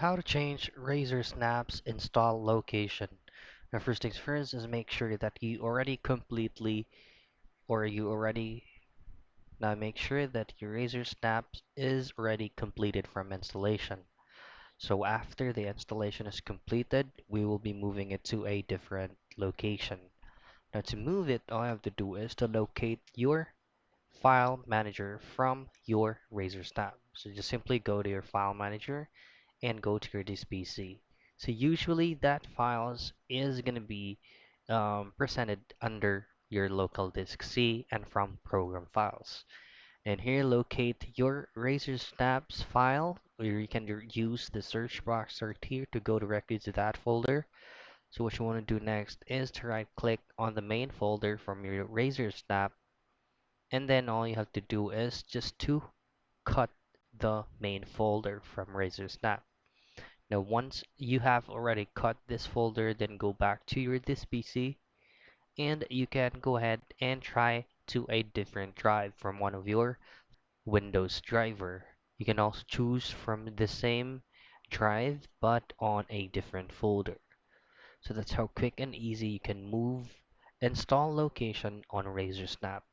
How to change Razer Synapse install location. Now, first things first is make sure that you already completely or you already now make sure that your Razer Synapse is already completed from installation. So after the installation is completed, we will be moving it to a different location. Now to move it, all you have to do is to locate your file manager from your Razer Synapse. So just simply go to your file manager and go to your this PC. So usually that files is going to be presented under your local disk C and from program files. And here locate your Razer Snaps file, or you can use the search box search here to go directly to that folder. So what you want to do next is to right click on the main folder from your Razer Snap, and then all you have to do is just to cut the main folder from Razer Snap. Now, once you have already cut this folder, then go back to your this PC and you can go ahead and try to a different drive from one of your Windows driver. You can also choose from the same drive but on a different folder. So that's how quick and easy you can move install location on Razer Snap.